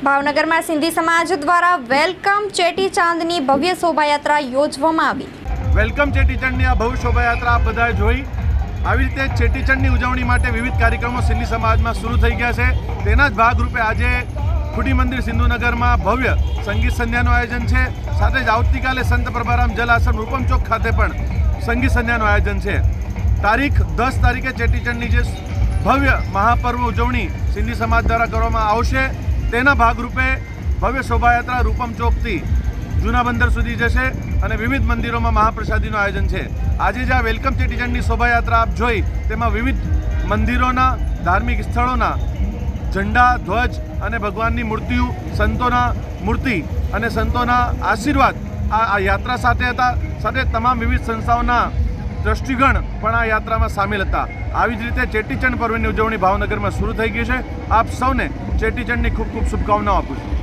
ભાવનગરમાં સિંધી સમાજ દ્વારા વેલકમ ચેટીચાંદની ભવ્ય શોભાયાત્રા યોજવામાં આવી। વેલકમ ચેટીચંડની આ ભવ્ય શોભાયાત્રા આપ બધાએ જોઈ। આવી રીતે ચેટીચંડની ઉજવણી માટે વિવિધ કાર્યક્રમો સિંધી સમાજમાં શરૂ થઈ ગયા છે। તેના જ ભાગરૂપે આજે ખુડી મંદિર સિંધુનગરમાં ભવ્ય સંગીત સંધ્યાનું આયોજન છે। સાથે જ આવતીકાલે સંત પ્રભારામ જલ આશ્રમ રૂપમ ચોક ખાતે પણ સંગીત સંધ્યાનું આયોજન છે। તારીખ 10 તારીખે ચેટીચંડની જે ભવ્ય મહાપર્વ ઉજવણી સિંધી સમાજ દ્વારા કરવામાં આવશે, તેના ભાગરૂપે ભવ્ય શોભાયાત્રા રૂપમ ચોકથી જૂના બંદર સુધી જશે અને વિવિધ મંદિરોમાં મહાપ્રસાદીનું આયોજન છે। આજે જે આ વેલકમ ચેટીચંડની શોભાયાત્રા આપ જોઈ, તેમાં વિવિધ મંદિરોના, ધાર્મિક સ્થળોના ઝંડા, ધ્વજ અને ભગવાનની મૂર્તિઓ, સંતોના મૂર્તિ અને સંતોના આશીર્વાદ આ યાત્રા સાથે હતા। સાથે તમામ વિવિધ સંસ્થાઓના દ્રષ્ટિગણ પણ આ યાત્રામાં સામેલ હતા। આવી જ રીતે ચેટીચંડ પર્વની ઉજવણી ભાવનગરમાં શરૂ થઈ ગઈ છે। આપ સૌને ચેટીચંડની ખૂબ ખૂબ શુભકામનાઓ આપું છું।